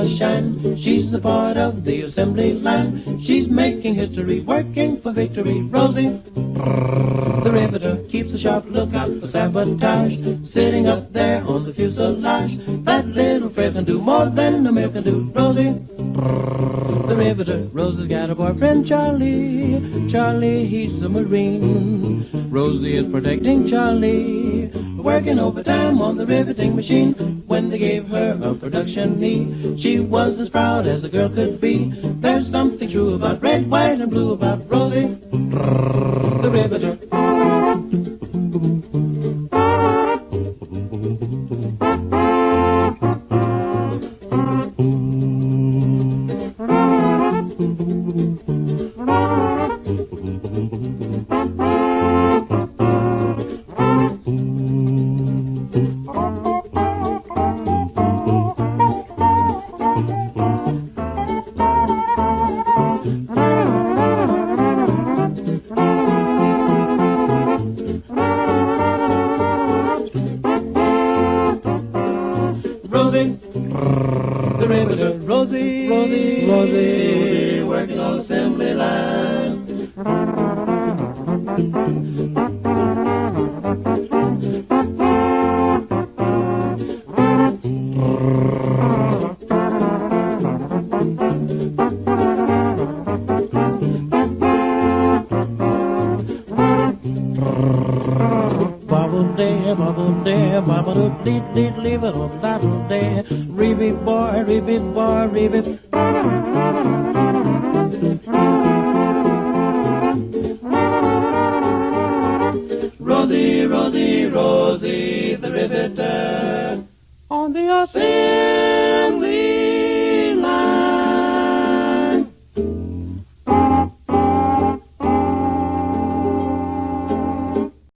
must shine. She's a part of the assembly line. She's making history, working for victory. Rosie, the riveter, keeps a sharp lookout for sabotage. Sitting up there on the fuselage, that little frail can do more than a male can do. Rosie, the riveter. Rosie's got a boyfriend, Charlie. Charlie, he's a Marine. Rosie is protecting Charlie, working overtime on the riveting machine. When they gave her a production knee, she was as proud as a girl could be. There's something true about red, white, and blue about Rosie, the riveter. Rosie, the riveter. Rosie, Rosie, Rosie, working on assembly line. Leave it on that day. Rebeat boy, rebeat boy, rebeat. Rosie, Rosie, Rosie, the riveter on the assembly.